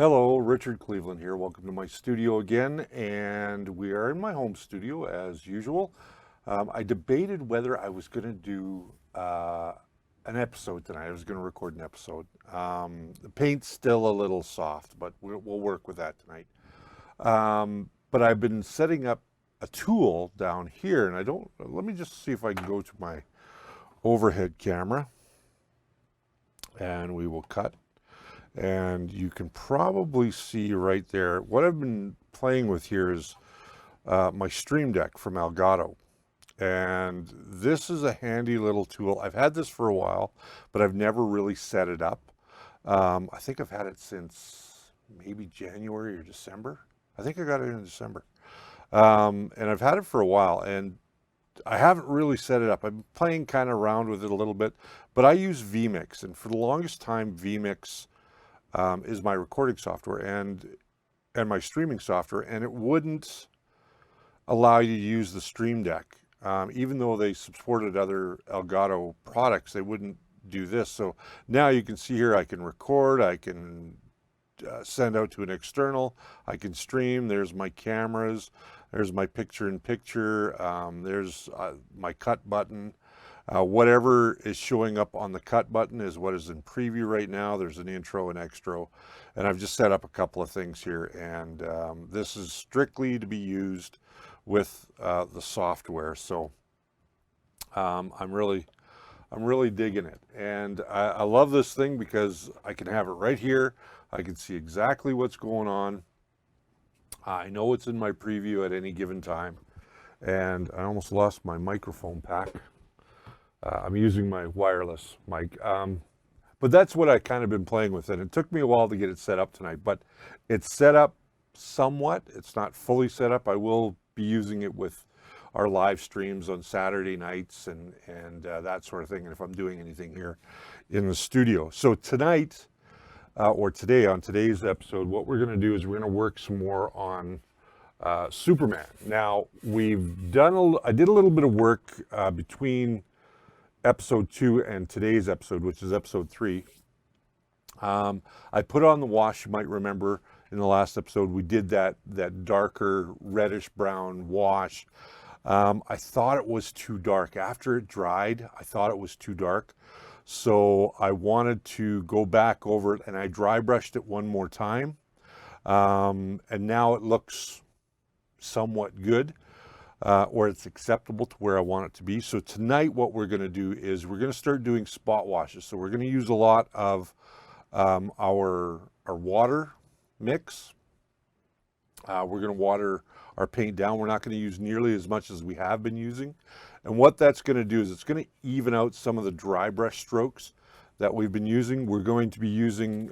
Hello, Richard Cleveland here. Welcome to my studio again, and we are in my home studio as usual. I debated whether I was going to do an episode tonight. I was going to record an episode. The paint's still a little soft, but we'll work with that tonight. But I've been setting up a tool down here, and let me just see if I can go to my overhead camera, and we will cut. And you can probably see right there, what I've been playing with here is my Stream Deck from Elgato. And this is a handy little tool. I've had this for a while, but I've never really set it up. I think I've had it since maybe January or December. I think I got it in December. And I've had it for a while, and I haven't really set it up. I'm playing kind of around with it a little bit, but I use vMix, and for the longest time, vMix is my recording software and my streaming software, and it wouldn't allow you to use the Stream Deck. Even though they supported other Elgato products, they wouldn't do this. So now you can see here, I can record, I can send out to an external, I can stream. There's my cameras, there's my picture-in-picture, there's my cut button. Whatever is showing up on the cut button is what is in preview right now. There's an intro and extra, and I've just set up a couple of things here, and this is strictly to be used with the software. So I'm really digging it, and I love this thing because I can have it right here. I can see exactly what's going on. I know it's in my preview at any given time, and I almost lost my microphone pack. I'm using my wireless mic, but that's what I kind of been playing with, and it took me a while to get it set up tonight, but it's set up somewhat. It's not fully set up. I will be using it with our live streams on Saturday nights and that sort of thing, and if I'm doing anything here in the studio. So tonight, or today, on today's episode, what we're going to do is we're going to work some more on Superman. Now, I did a little bit of work between episode 2 and today's episode, which is episode 3. I put on the wash. You might remember in the last episode we did that darker reddish brown wash. I thought it was too dark. After it dried, I thought it was too dark. So I wanted to go back over it, and I dry brushed it one more time. And now it looks somewhat good. Or it's acceptable to where I want it to be. So tonight what we're going to do is we're going to start doing spot washes. So we're going to use a lot of our water mix. We're going to water our paint down. We're not going to use nearly as much as we have been using. And what that's going to do is it's going to even out some of the dry brush strokes that we've been using. We're going to be using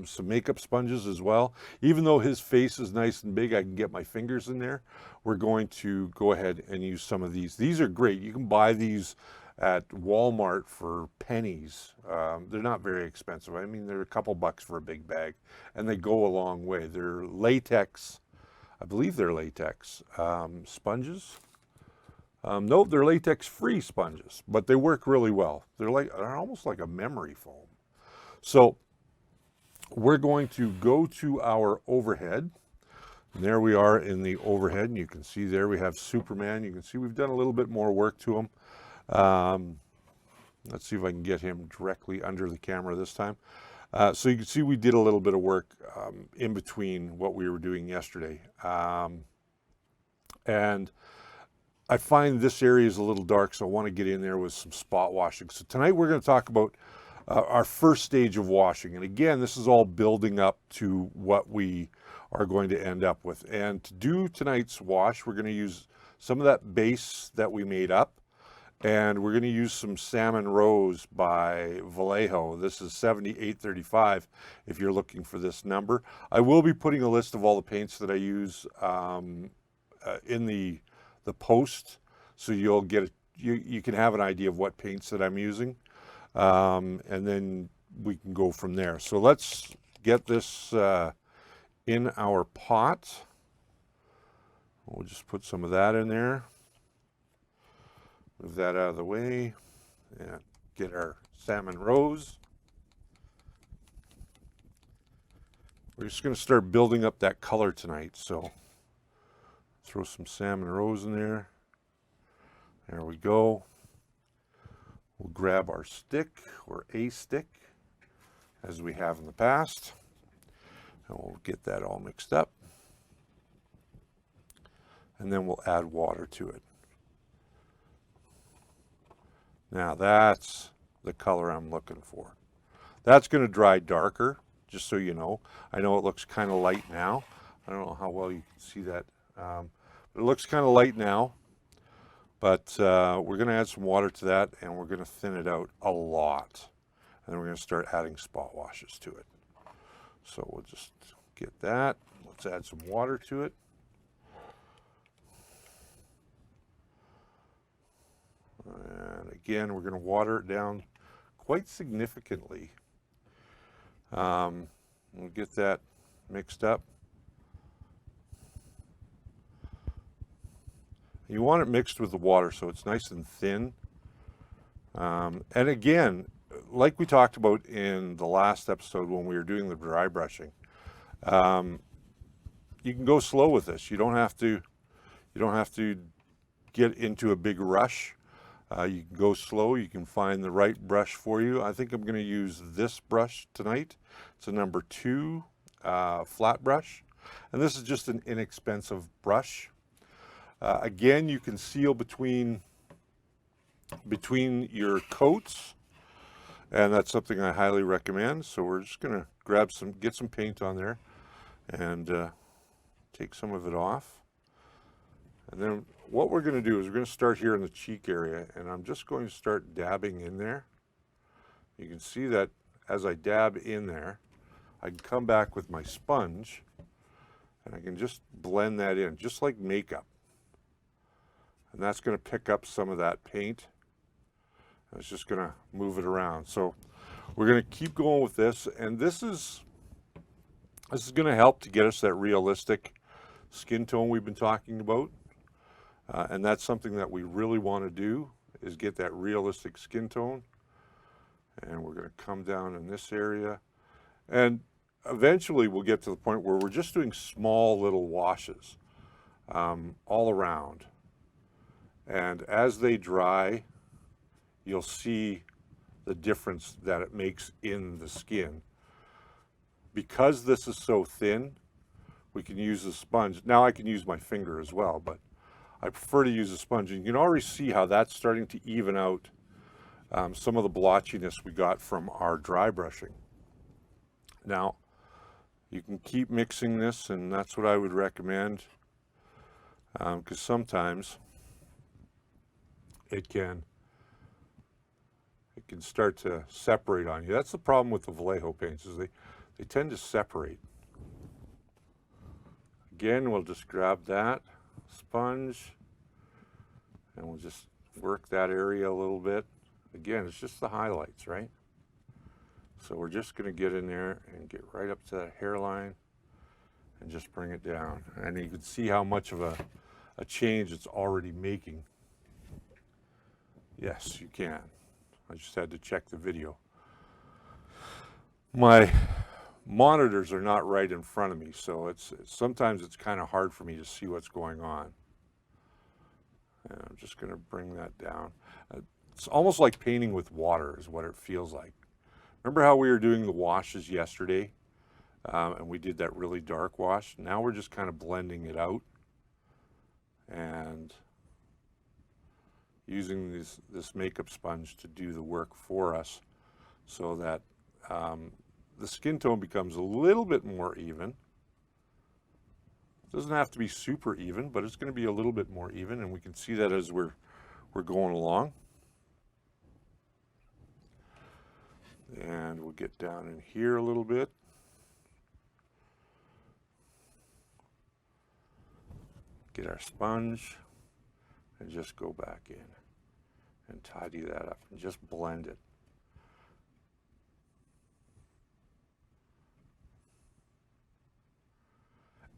some makeup sponges as well. Even though his face is nice and big, I can get my fingers in there. We're going to go ahead and use some of these. These are great. You can buy these at Walmart for pennies. They're not very expensive. I mean, they're a couple bucks for a big bag, and they go a long way. They're latex. I believe they're latex sponges. Nope, they're latex-free sponges, but they work really well. They're almost like a memory foam. So we're going to go to our overhead. And there we are in the overhead, and you can see there we have Superman. You can see we've done a little bit more work to him. Let's see if I can get him directly under the camera this time. So you can see we did a little bit of work in between what we were doing yesterday. And I find this area is a little dark, so I want to get in there with some spot washing. So tonight we're going to talk about our first stage of washing. And again, this is all building up to what we are going to end up with. And to do tonight's wash, we're going to use some of that base that we made up. And we're going to use some Salmon Rose by Vallejo. This is 7835 if you're looking for this number. I will be putting a list of all the paints that I use in the post, so you'll get you can have an idea of what paints that I'm using, and then we can go from there. So let's get this in our pot. We'll just put some of that in there, move that out of the way, and get our Salmon Rose. we're just going to start building up that color tonight. So throw some salmon rose in there. There we go. We'll grab our stick or a stick as we have in the past, and we'll get that all mixed up. And then we'll add water to it. Now that's the color I'm looking for. That's going to dry darker, just so you know. I know it looks kind of light now. I don't know how well you can see that. It looks kind of light now, but we're going to add some water to that, and we're going to thin it out a lot. And then we're going to start adding spot washes to it. So we'll just get that. Let's add some water to it. And again, we're going to water it down quite significantly. We'll get that mixed up. You want it mixed with the water so it's nice and thin. And again, like we talked about in the last episode when we were doing the dry brushing, you can go slow with this. You don't have to get into a big rush. You can go slow. You can find the right brush for you. I think I'm going to use this brush tonight. It's a number 2 flat brush, and this is just an inexpensive brush. Again, you can seal between your coats, and that's something I highly recommend. So we're just going to get some paint on there, and take some of it off. And then what we're going to do is we're going to start here in the cheek area, and I'm just going to start dabbing in there. You can see that as I dab in there, I can come back with my sponge, and I can just blend that in, just like makeup. And that's going to pick up some of that paint. And it's just going to move it around. So we're going to keep going with this, and this is going to help to get us that realistic skin tone we've been talking about. And that's something that we really want to do, is get that realistic skin tone. And we're going to come down in this area. And eventually we'll get to the point where we're just doing small little washes all around. And as they dry, you'll see the difference that it makes in the skin. Because this is so thin, we can use a sponge. Now I can use my finger as well, but I prefer to use a sponge. And you can already see how that's starting to even out some of the blotchiness we got from our dry brushing. Now, you can keep mixing this, and that's what I would recommend, because sometimes it can start to separate on you. That's the problem with the Vallejo paints, is they tend to separate. Again, we'll just grab that sponge, and we'll just work that area a little bit. Again, it's just the highlights, right? So we're just going to get in there and get right up to that hairline and just bring it down. And you can see how much of a change it's already making. Yes, you can. I just had to check the video. My monitors are not right in front of me, so sometimes it's kind of hard for me to see what's going on. And I'm just going to bring that down. It's almost like painting with water is what it feels like. Remember how we were doing the washes yesterday, and we did that really dark wash? Now we're just kind of blending it out and using this makeup sponge to do the work for us, so that the skin tone becomes a little bit more even. It doesn't have to be super even, but it's going to be a little bit more even, and we can see that as we're going along. And we'll get down in here a little bit. Get our sponge and just go back in and tidy that up and just blend it.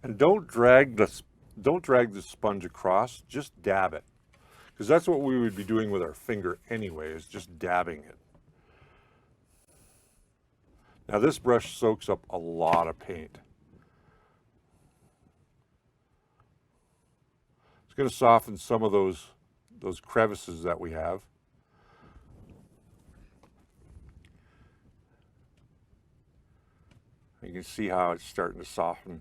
And don't drag the sponge across, just dab it. Because that's what we would be doing with our finger anyway, is just dabbing it. Now this brush soaks up a lot of paint. going to soften some of those crevices that we have. You can see how it's starting to soften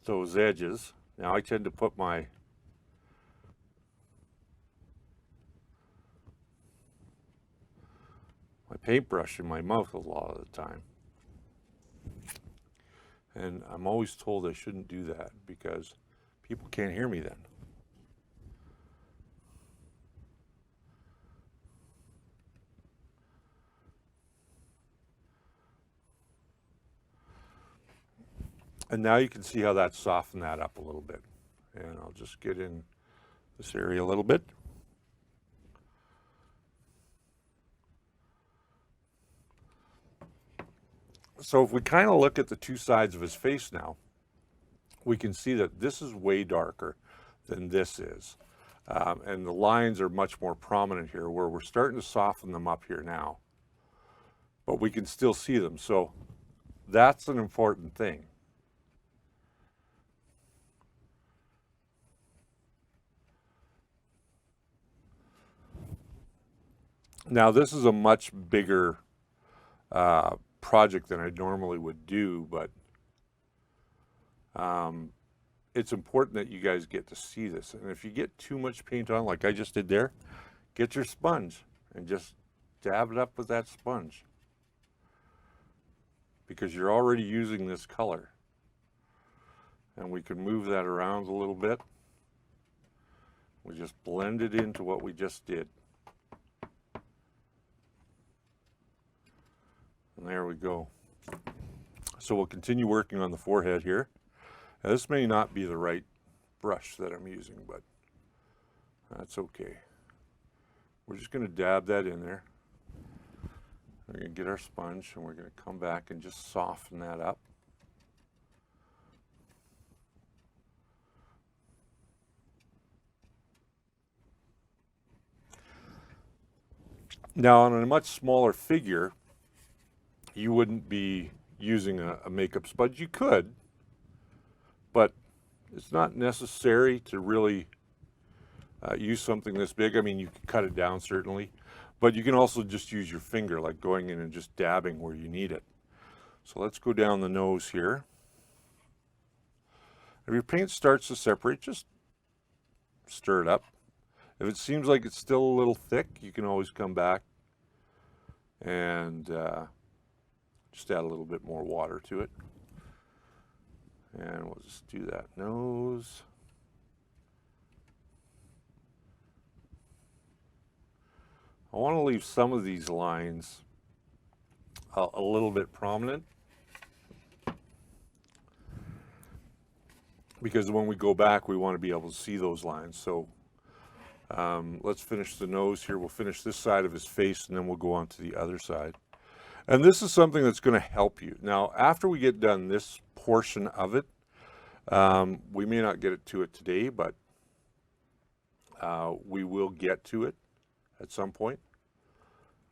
those edges. Now I tend to put my paintbrush in my mouth a lot of the time. And I'm always told I shouldn't do that because people can't hear me then. And now you can see how that softened that up a little bit. And I'll just get in this area a little bit. So if we kind of look at the two sides of his face now, we can see that this is way darker than this is. And the lines are much more prominent here, where we're starting to soften them up here now. But we can still see them. So that's an important thing. Now this is a much bigger project than I normally would do, but it's important that you guys get to see this. And if you get too much paint on, like I just did there, get your sponge and just dab it up with that sponge, because you're already using this color. And we can move that around a little bit. We just blend it into what we just did. And there we go. So we'll continue working on the forehead here. Now, this may not be the right brush that I'm using, but that's okay. We're just going to dab that in there. We're going to get our sponge and we're going to come back and just soften that up. Now on a much smaller figure, you wouldn't be using a makeup sponge. You could, but it's not necessary to really use something this big. I mean, you can cut it down certainly, but you can also just use your finger, like going in and just dabbing where you need it. So let's go down the nose here. If your paint starts to separate, just stir it up. If it seems like it's still a little thick, you can always come back and just add a little bit more water to it. And we'll just do that nose. I want to leave some of these lines a little bit prominent, because when we go back, we want to be able to see those lines. So let's finish the nose here. We'll finish this side of his face, and then we'll go on to the other side. And this is something that's going to help you. Now, after we get done this portion of it, we may not get to it today, but we will get to it at some point.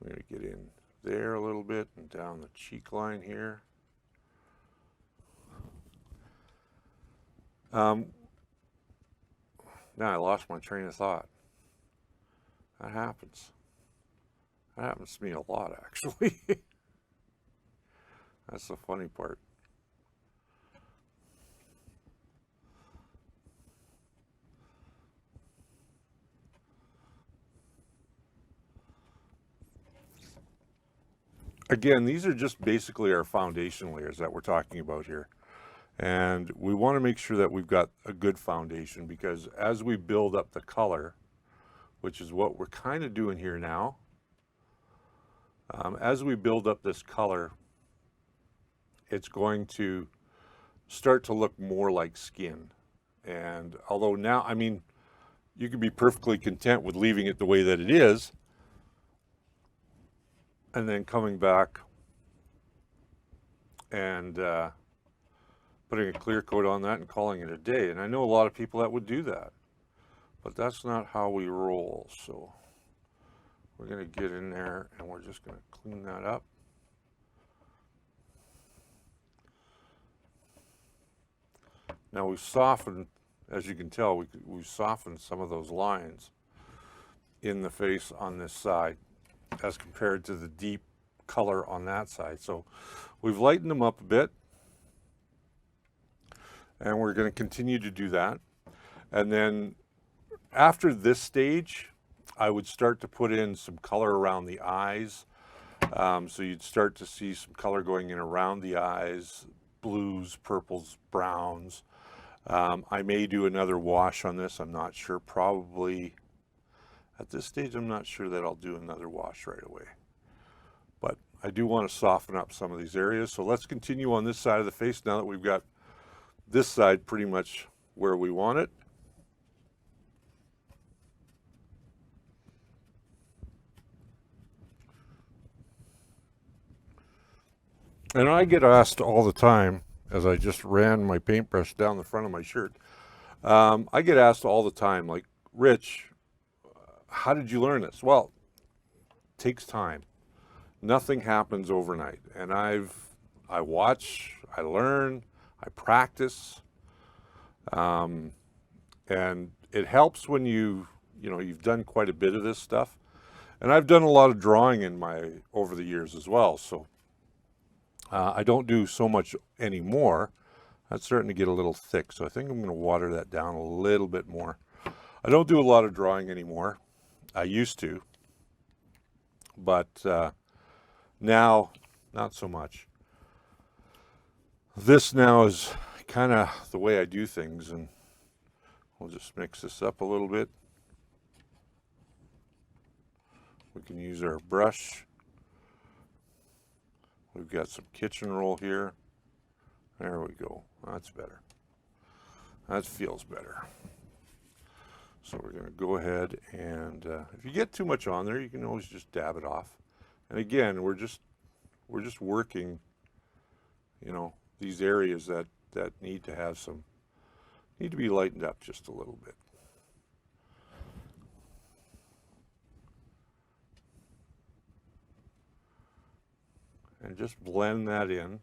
I'm going to get in there a little bit and down the cheek line here. Now I lost my train of thought. That happens. That happens to me a lot, actually. That's the funny part. Again, these are just basically our foundation layers that we're talking about here. And we want to make sure that we've got a good foundation, because as we build up the color, which is what we're kind of doing here now, as we build up this color, it's going to start to look more like skin. And although now, I mean, you can be perfectly content with leaving it the way that it is, and then coming back and putting a clear coat on that and calling it a day. And I know a lot of people that would do that, but that's not how we roll. So we're going to get in there and we're just going to clean that up. Now we've softened as you can tell, we softened some of those lines in the face on this side as compared to the deep color on that side. So we've lightened them up a bit, and we're going to continue to do that. And then after this stage, I would start to put in some color around the eyes. So you'd start to see some color going in around the eyes, blues, purples, browns. I may do another wash on this. I'm not sure. Probably at this stage, I'm not sure that I'll do another wash right away. But I do want to soften up some of these areas. So let's continue on this side of the face now that we've got this side pretty much where we want it. And I get asked all the time, as I just ran my paintbrush down the front of my shirt, I get asked all the time, like, Rich, how did you learn this? Well, it takes time. Nothing happens overnight. And I watch, I learn, I practice. And it helps when you've done quite a bit of this stuff. And I've done a lot of drawing over the years as well. So I don't do so much anymore. That's starting to get a little thick. So I think I'm going to water that down a little bit more. I don't do a lot of drawing anymore. I used to, but now not so much. This now is kind of the way I do things, and we'll just mix this up a little bit. We can use our brush. We've got some kitchen roll here. There we go. That's better. That feels better. So we're going to go ahead and if you get too much on there, you can always just dab it off. And again, we're just working, these areas that need to be lightened up just a little bit. And just blend that in.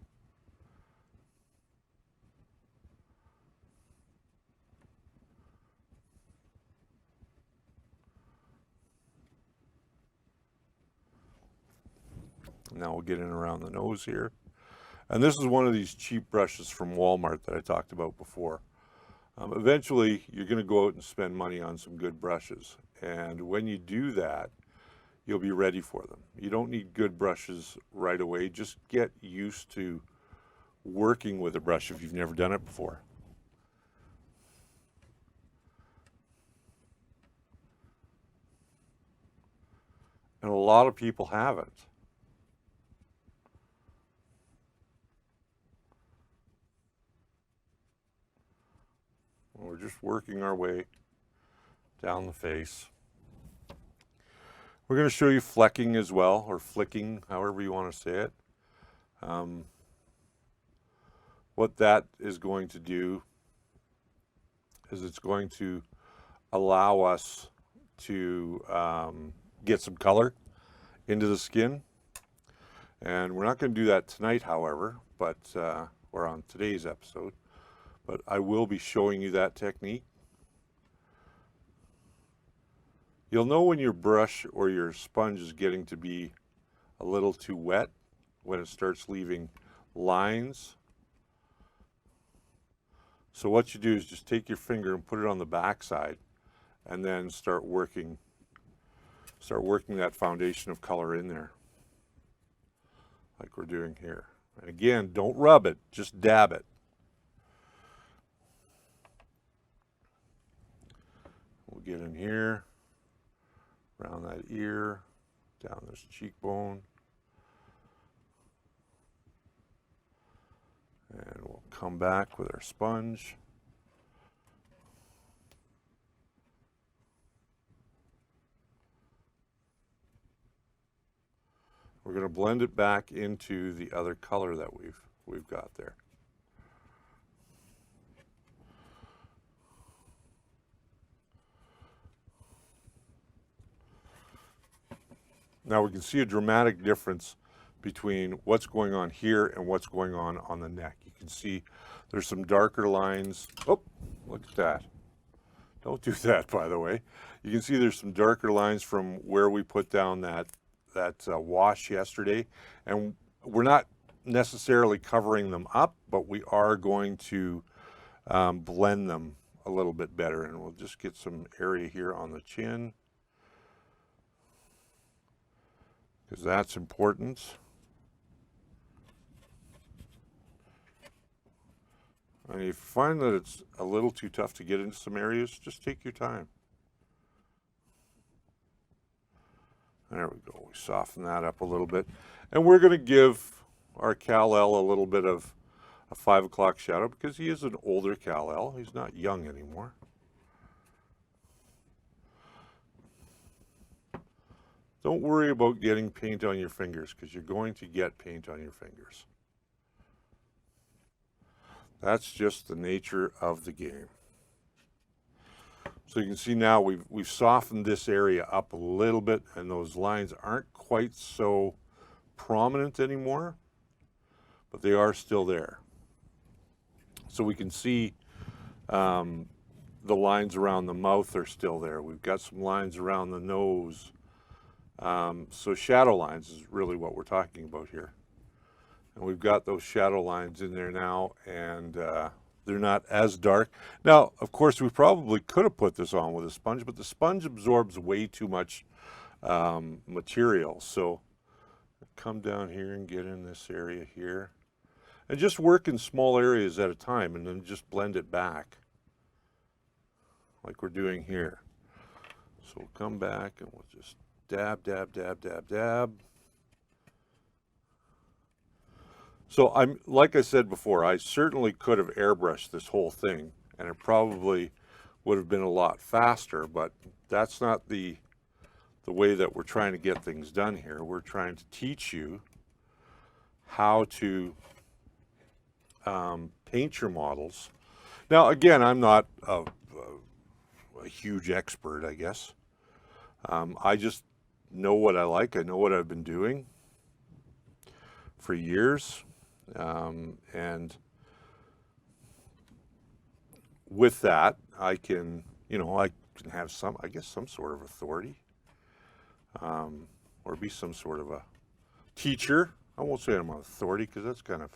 Now we'll get in around the nose here. And this is one of these cheap brushes from Walmart that I talked about before. Eventually, you're going to go out and spend money on some good brushes. And when you do that, you'll be ready for them. You don't need good brushes right away. Just get used to working with a brush if you've never done it before. And a lot of people haven't. We're just working our way down the face. We're going to show you flecking as well, or flicking, however you want to say it. What that is going to do is it's going to allow us to get some color into the skin. And we're not going to do that tonight, however, but or on today's episode. But I will be showing you that technique. You'll know when your brush or your sponge is getting to be a little too wet, when it starts leaving lines. So what you do is just take your finger and put it on the back side, and then start working that foundation of color in there, like we're doing here. And again, don't rub it, just dab it. We'll get in here, around that ear, down this cheekbone. And we'll come back with our sponge. We're going to blend it back into the other color that we've got there. Now we can see a dramatic difference between what's going on here and what's going on the neck. You can see there's some darker lines. Oh, look at that. Don't do that, by the way. You can see there's some darker lines from where we put down that wash yesterday. And we're not necessarily covering them up, but we are going to blend them a little bit better. And we'll just get some area here on the chin, because that's important. And if you find that it's a little too tough to get into some areas, just take your time. There we go. We soften that up a little bit. And we're going to give our Kal-El a little bit of a 5 o'clock shadow, because he is an older Kal-El. He's not young anymore. Don't worry about getting paint on your fingers, because you're going to get paint on your fingers. That's just the nature of the game. So you can see now we've softened this area up a little bit, and those lines aren't quite so prominent anymore, but they are still there. So we can see the lines around the mouth are still there. We've got some lines around the nose. So shadow lines is really what we're talking about here. And we've got those shadow lines in there now, and they're not as dark. Now, of course, we probably could have put this on with a sponge, but the sponge absorbs way too much material. So come down here and get in this area here. And just work in small areas at a time, and then just blend it back, like we're doing here. So we'll come back and we'll just dab, dab, dab, dab, dab. So like I said before, I certainly could have airbrushed this whole thing, and it probably would have been a lot faster, but that's not the way that we're trying to get things done here. We're trying to teach you how to paint your models. Now, again, I'm not a huge expert, I guess. I just know what I like. I know what I've been doing for years. And with that, I can, I can have some sort of authority, or be some sort of a teacher. I won't say I'm an authority, because that's kind of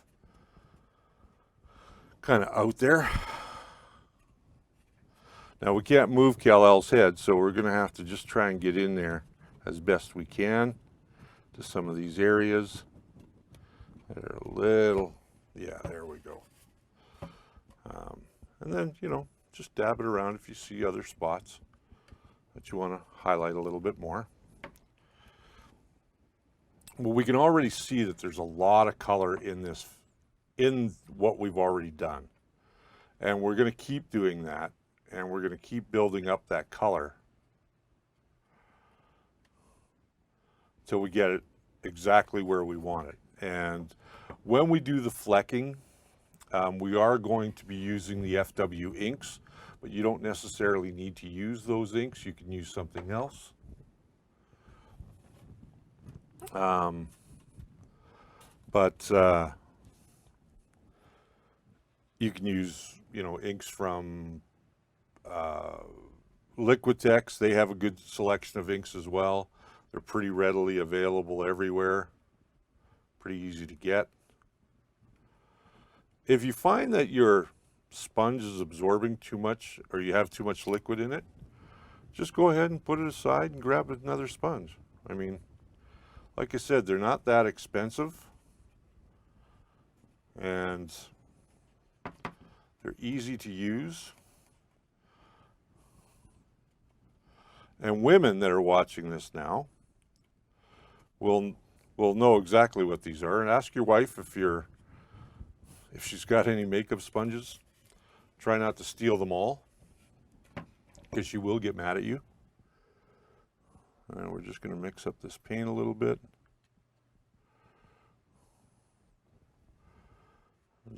out there. Now, we can't move Kal-El's head, so we're going to have to just try and get in there as best we can to some of these areas. They're a little, yeah, there we go. And then, just dab it around if you see other spots that you want to highlight a little bit more. Well, we can already see that there's a lot of color in what we've already done. And we're going to keep doing that, and we're going to keep building up that color till we get it exactly where we want it. And when we do the flecking, we are going to be using the FW inks, but you don't necessarily need to use those inks. You can use something else. You can use, inks from Liquitex. They have a good selection of inks as well. They're pretty readily available everywhere. Pretty easy to get. If you find that your sponge is absorbing too much, or you have too much liquid in it, just go ahead and put it aside and grab another sponge. I mean, like I said, they're not that expensive, and they're easy to use. And women that are watching this now will know exactly what these are. And ask your wife if she's got any makeup sponges. Try not to steal them all, because she will get mad at you. And we're just going to mix up this paint a little bit. I'm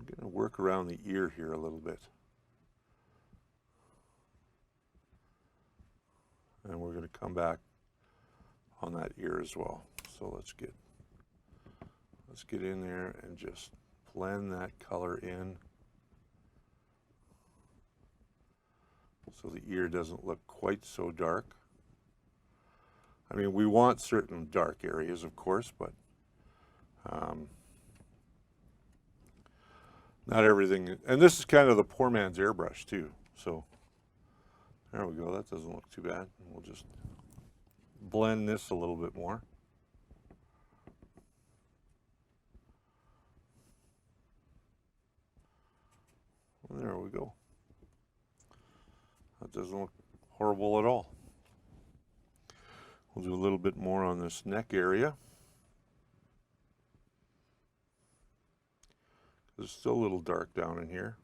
going to work around the ear here a little bit. And we're going to come back on that ear as well. So let's get in there and just blend that color in. so the ear doesn't look quite so dark. I mean, we want certain dark areas, of course, but not everything. And this is kind of the poor man's airbrush too. So there we go. That doesn't look too bad. We'll just blend this a little bit more. And there we go. That doesn't look horrible at all. We'll do a little bit more on this neck area. It's still a little dark down in here.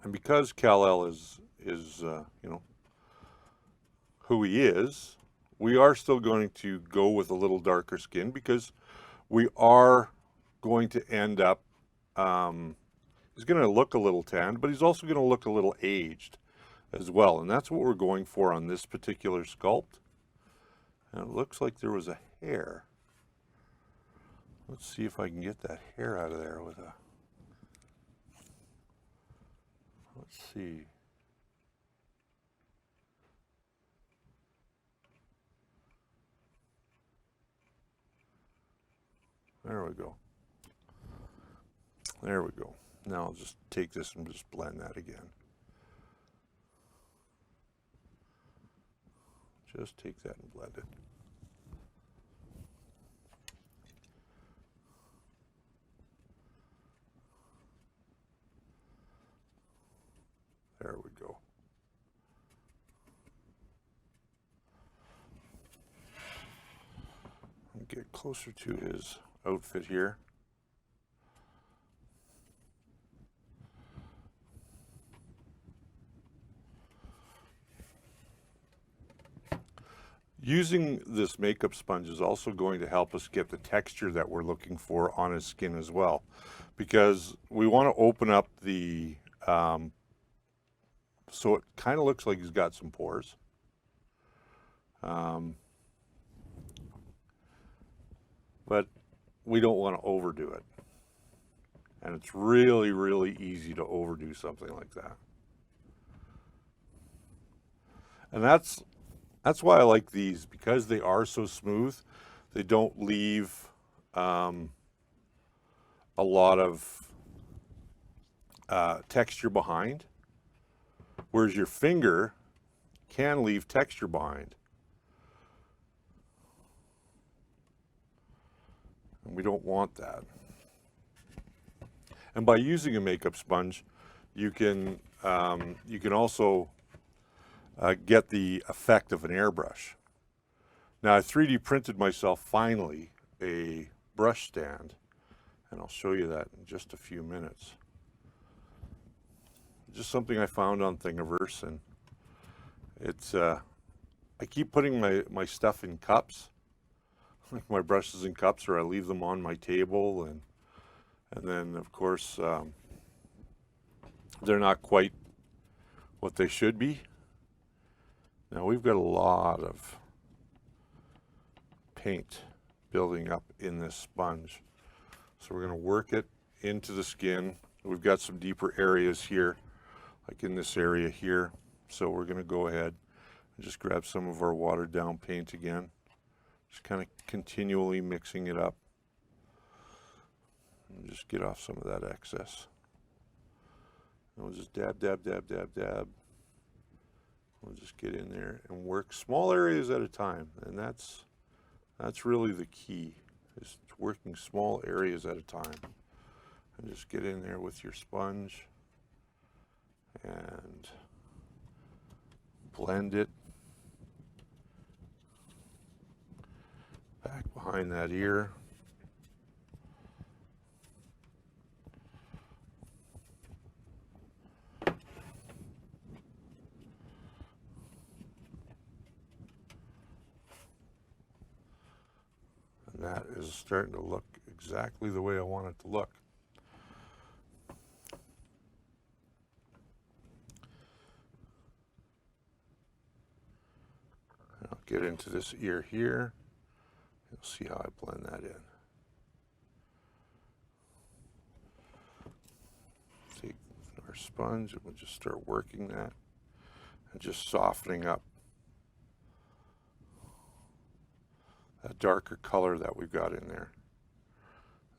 And because Kal-El is you know, who he is, we are still going to go with a little darker skin because we are going to end up, he's going to look a little tanned, but he's also going to look a little aged as well. And that's what we're going for on this particular sculpt. And it looks like there was a hair. Let's see if I can get that hair out of there with a, let's see. There we go. There we go. Now I'll just take this and just blend that again. Just take that and blend it. There we go. I'll get closer to his outfit here. Using this makeup sponge is also going to help us get the texture that we're looking for on his skin as well, because we want to open up the so it kind of looks like he's got some pores. But we don't want to overdo it. And it's really, really easy to overdo something like that. And that's why I like these, because they are so smooth. They don't leave a lot of texture behind. Whereas your finger can leave texture behind. And we don't want that. And by using a makeup sponge, you can also get the effect of an airbrush. Now I 3D printed myself finally a brush stand, and I'll show you that in just a few minutes. Just something I found on Thingiverse, and it's I keep putting my stuff in cups, like my brushes in cups, or I leave them on my table, and then of course they're not quite what they should be. Now we've got a lot of paint building up in this sponge, so we're going to work it into the skin. We've got some deeper areas here, like in this area here, so we're going to go ahead and just grab some of our watered down paint again, just kind of continually mixing it up and just get off some of that excess. And we'll just dab, dab, dab, dab, dab. We'll just get in there and work small areas at a time, and that's really the key, is working small areas at a time. And just get in there with your sponge and blend it back behind that ear. And that is starting to look exactly the way I want it to look. I'll get into this ear here. You'll see how I blend that in. sponge, and we'll just start working that and just softening up that darker color that we've got in there.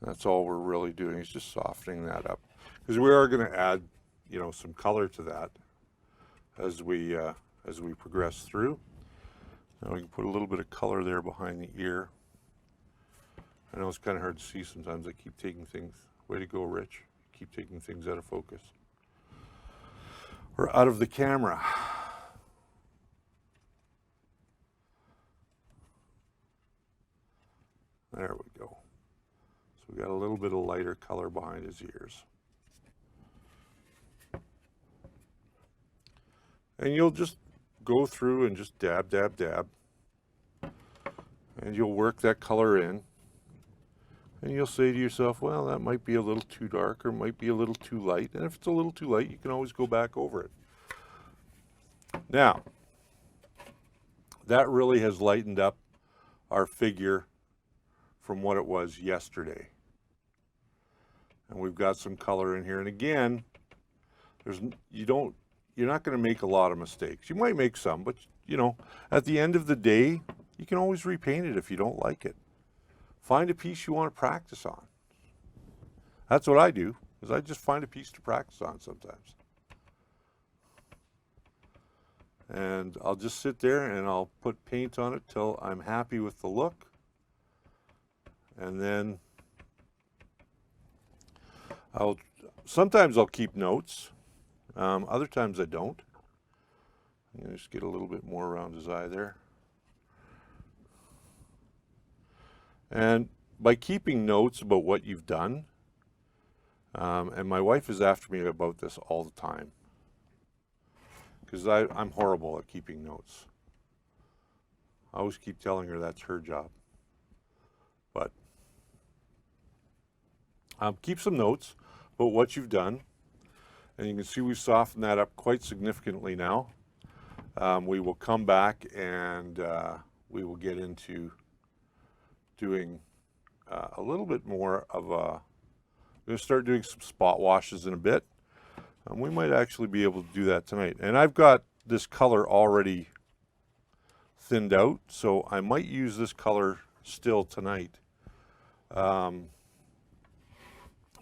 That's all we're really doing, is just softening that up, because we are going to add, you know, some color to that as we progress through. Now we can put a little bit of color there behind the ear. I know it's kind of hard to see sometimes. I keep taking things. Way to go, Rich. Keep taking things out of focus or out of the camera. There we go. So we got a little bit of lighter color behind his ears. And you'll just go through and just dab, dab, dab. And you'll work that color in. And you'll say to yourself, well, that might be a little too dark or might be a little too light. And if it's a little too light, you can always go back over it. Now, that really has lightened up our figure from what it was yesterday. And we've got some color in here. And again, you're not going to make a lot of mistakes. You might make some, but you know, at the end of the day, you can always repaint it if you don't like it. Find a piece you want to practice on. That's what I do, is I just find a piece to practice on sometimes. And I'll just sit there and I'll put paint on it till I'm happy with the look. And then sometimes I'll keep notes. Other times I don't. I'm going to just get a little bit more around his eye there. And by keeping notes about what you've done, and my wife is after me about this all the time, because I'm horrible at keeping notes. I always keep telling her that's her job. But keep some notes about what you've done. And you can see we've softened that up quite significantly now. We will come back and we will get into doing a little bit more of a, we're going to start doing some spot washes in a bit. We might actually be able to do that tonight. And I've got this color already thinned out, so I might use this color still tonight to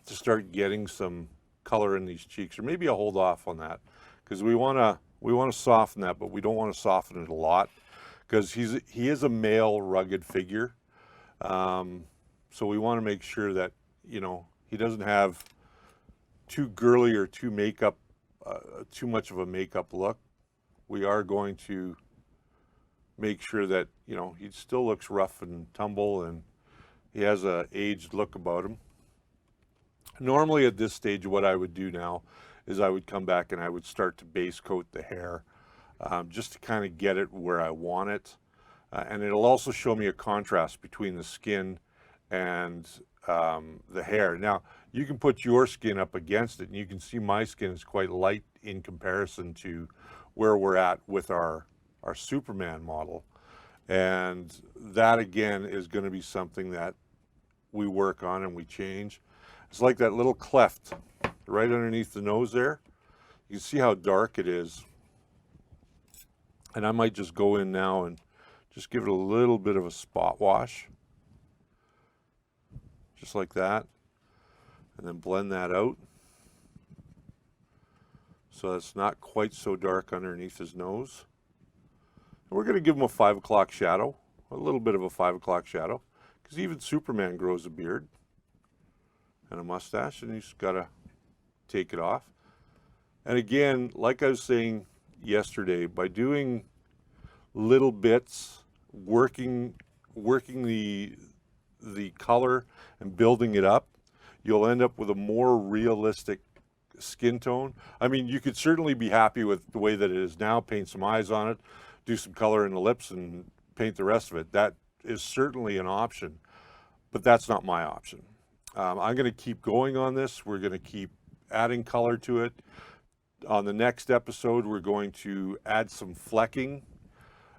start getting some color in these cheeks. Or maybe I'll hold off on that, because we want to soften that, but we don't want to soften it a lot, because he is a male rugged figure. So we want to make sure that, you know, he doesn't have too girly or too much of a makeup look. We are going to make sure that, you know, he still looks rough and tumble and he has a aged look about him. Normally at this stage, what I would do now is I would come back and I would start to base coat the hair, just to kind of get it where I want it. And it'll also show me a contrast between the skin and the hair. Now, you can put your skin up against it and you can see my skin is quite light in comparison to where we're at with our Superman model. And that again is going to be something that we work on and we change. It's like that little cleft right underneath the nose there. You can see how dark it is. And I might just go in now and just give it a little bit of a spot wash. Just like that. And then blend that out. So it's not quite so dark underneath his nose. And we're going to give him a 5 o'clock shadow. A little bit of a 5 o'clock shadow. Because even Superman grows a beard and a mustache, and he's got to take it off. And again, like I was saying yesterday, by doing little bits, working the color and building it up, you'll end up with a more realistic skin tone. I mean, you could certainly be happy with the way that it is now, paint some eyes on it, do some color in the lips and paint the rest of it. That is certainly an option, but that's not my option. I'm going to keep going on this. We're going to keep adding color to it. On the next episode, we're going to add some flecking.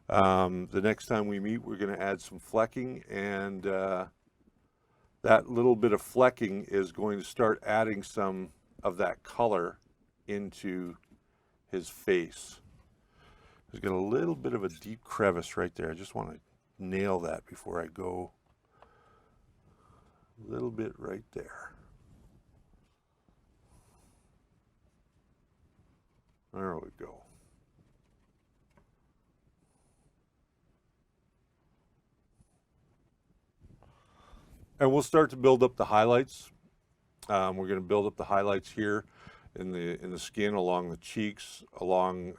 The next time we meet, we're going to add some flecking, and that little bit of flecking is going to start adding some of that color into his face. He's got a little bit of a deep crevice right there. I just want to nail that before I go. A little bit right there. There we go. And we'll start to build up the highlights. We're going to build up the highlights here in the skin, along the cheeks, along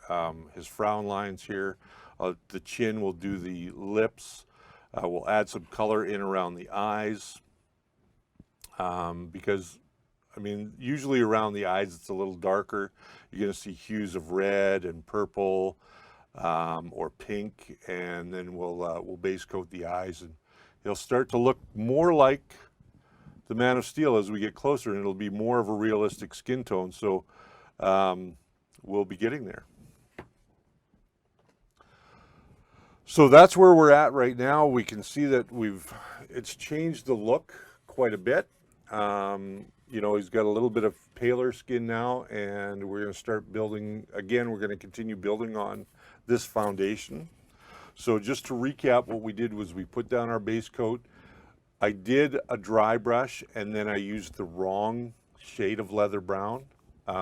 his frown lines here. The chin, we'll do the lips. We'll add some color in around the eyes, because, I mean, usually around the eyes it's a little darker. You're going to see hues of red and purple or pink, and then we'll base coat the eyes, and he'll start to look more like the Man of Steel as we get closer, and it'll be more of a realistic skin tone. So we'll be getting there. So that's where we're at right now. We can see that it's changed the look quite a bit. You know, he's got a little bit of paler skin now, and we're going to start building again. We're going to continue building on this foundation. So just to recap, what we did was we put down our base coat. I did a dry brush, and then I used the wrong shade of leather brown.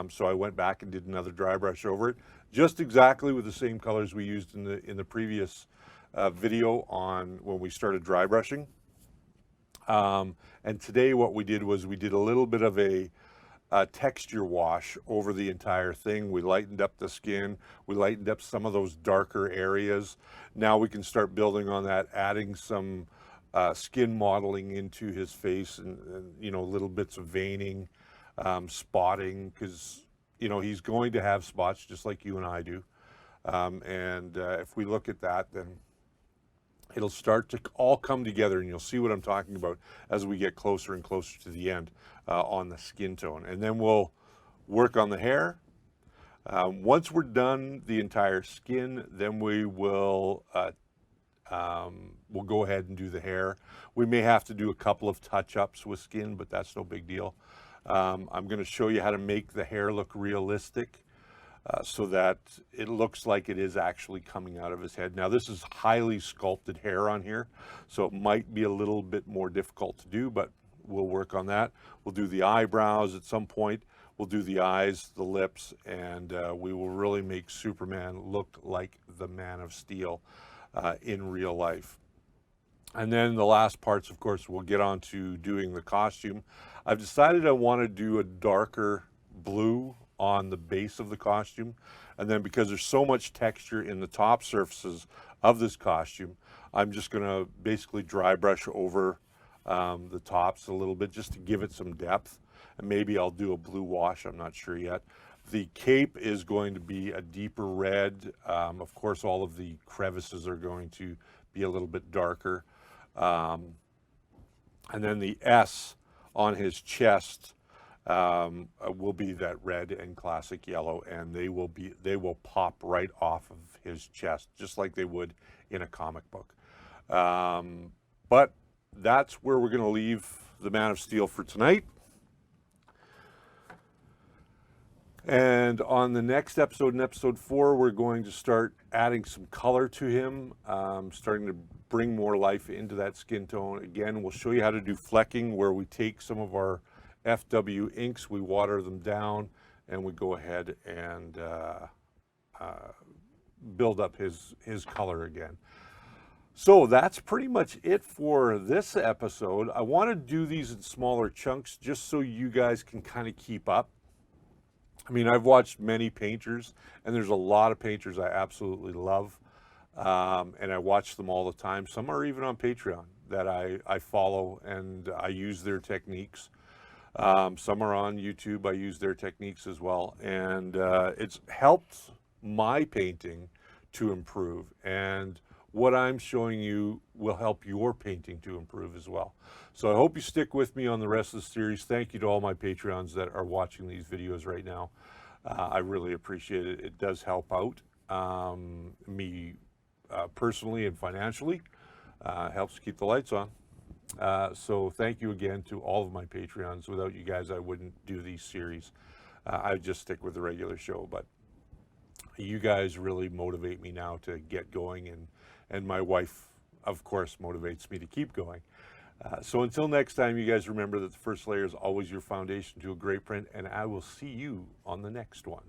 So I went back and did another dry brush over it, just exactly with the same colors we used in the previous video on when we started dry brushing. And today what we did was we did a little bit of a texture wash over the entire thing. We lightened up the skin. We lightened up some of those darker areas. Now we can start building on that, adding some skin modeling into his face, and you know, little bits of veining, spotting, because you know he's going to have spots just like you and I do. If we look at that, then it'll start to all come together, and you'll see what I'm talking about as we get closer and closer to the end on the skin tone. And then we'll work on the hair. Once we're done the entire skin, then we will we'll go ahead and do the hair. We may have to do a couple of touch-ups with skin, but that's no big deal. I'm going to show you how to make the hair look realistic, so that it looks like it is actually coming out of his head. Now, this is highly sculpted hair on here, so it might be a little bit more difficult to do, but we'll work on that. We'll do the eyebrows at some point. We'll do the eyes, the lips, and we will really make Superman look like the Man of Steel in real life. And then the last parts, of course, we'll get on to doing the costume. I've decided I want to do a darker blue on the base of the costume, and then because there's so much texture in the top surfaces of this costume, I'm just going to basically dry brush over the tops a little bit just to give it some depth, and maybe I'll do a blue wash. I'm not sure yet. The cape is going to be a deeper red. Of course, all of the crevices are going to be a little bit darker, and then the S on his chest will be that red and classic yellow, and they will pop right off of his chest just like they would in a comic book. But that's where we're going to leave the Man of Steel for tonight. And on the next episode, in episode 4, we're going to start adding some color to him, starting to bring more life into that skin tone. Again, we'll show you how to do flecking, where we take some of our FW inks, we water them down, and we go ahead and build up his color again. So that's pretty much it for this episode. I want to do these in smaller chunks just so you guys can kind of keep up. I mean, I've watched many painters, and there's a lot of painters I absolutely love, and I watch them all the time. Some are even on Patreon that I follow, and I use their techniques. Some are on YouTube. I use their techniques as well, and it's helped my painting to improve, and what I'm showing you will help your painting to improve as well. So I hope you stick with me on the rest of the series. Thank you to all my Patreons that are watching these videos right now. I really appreciate it. It does help out me personally and financially. Helps keep the lights on. So thank you again to all of my Patreons. Without you guys, I wouldn't do these series. I just stick with the regular show. But you guys really motivate me now to get going, and my wife, of course, motivates me to keep going. So until next time, you guys remember that the first layer is always your foundation to a great print, and I will see you on the next one.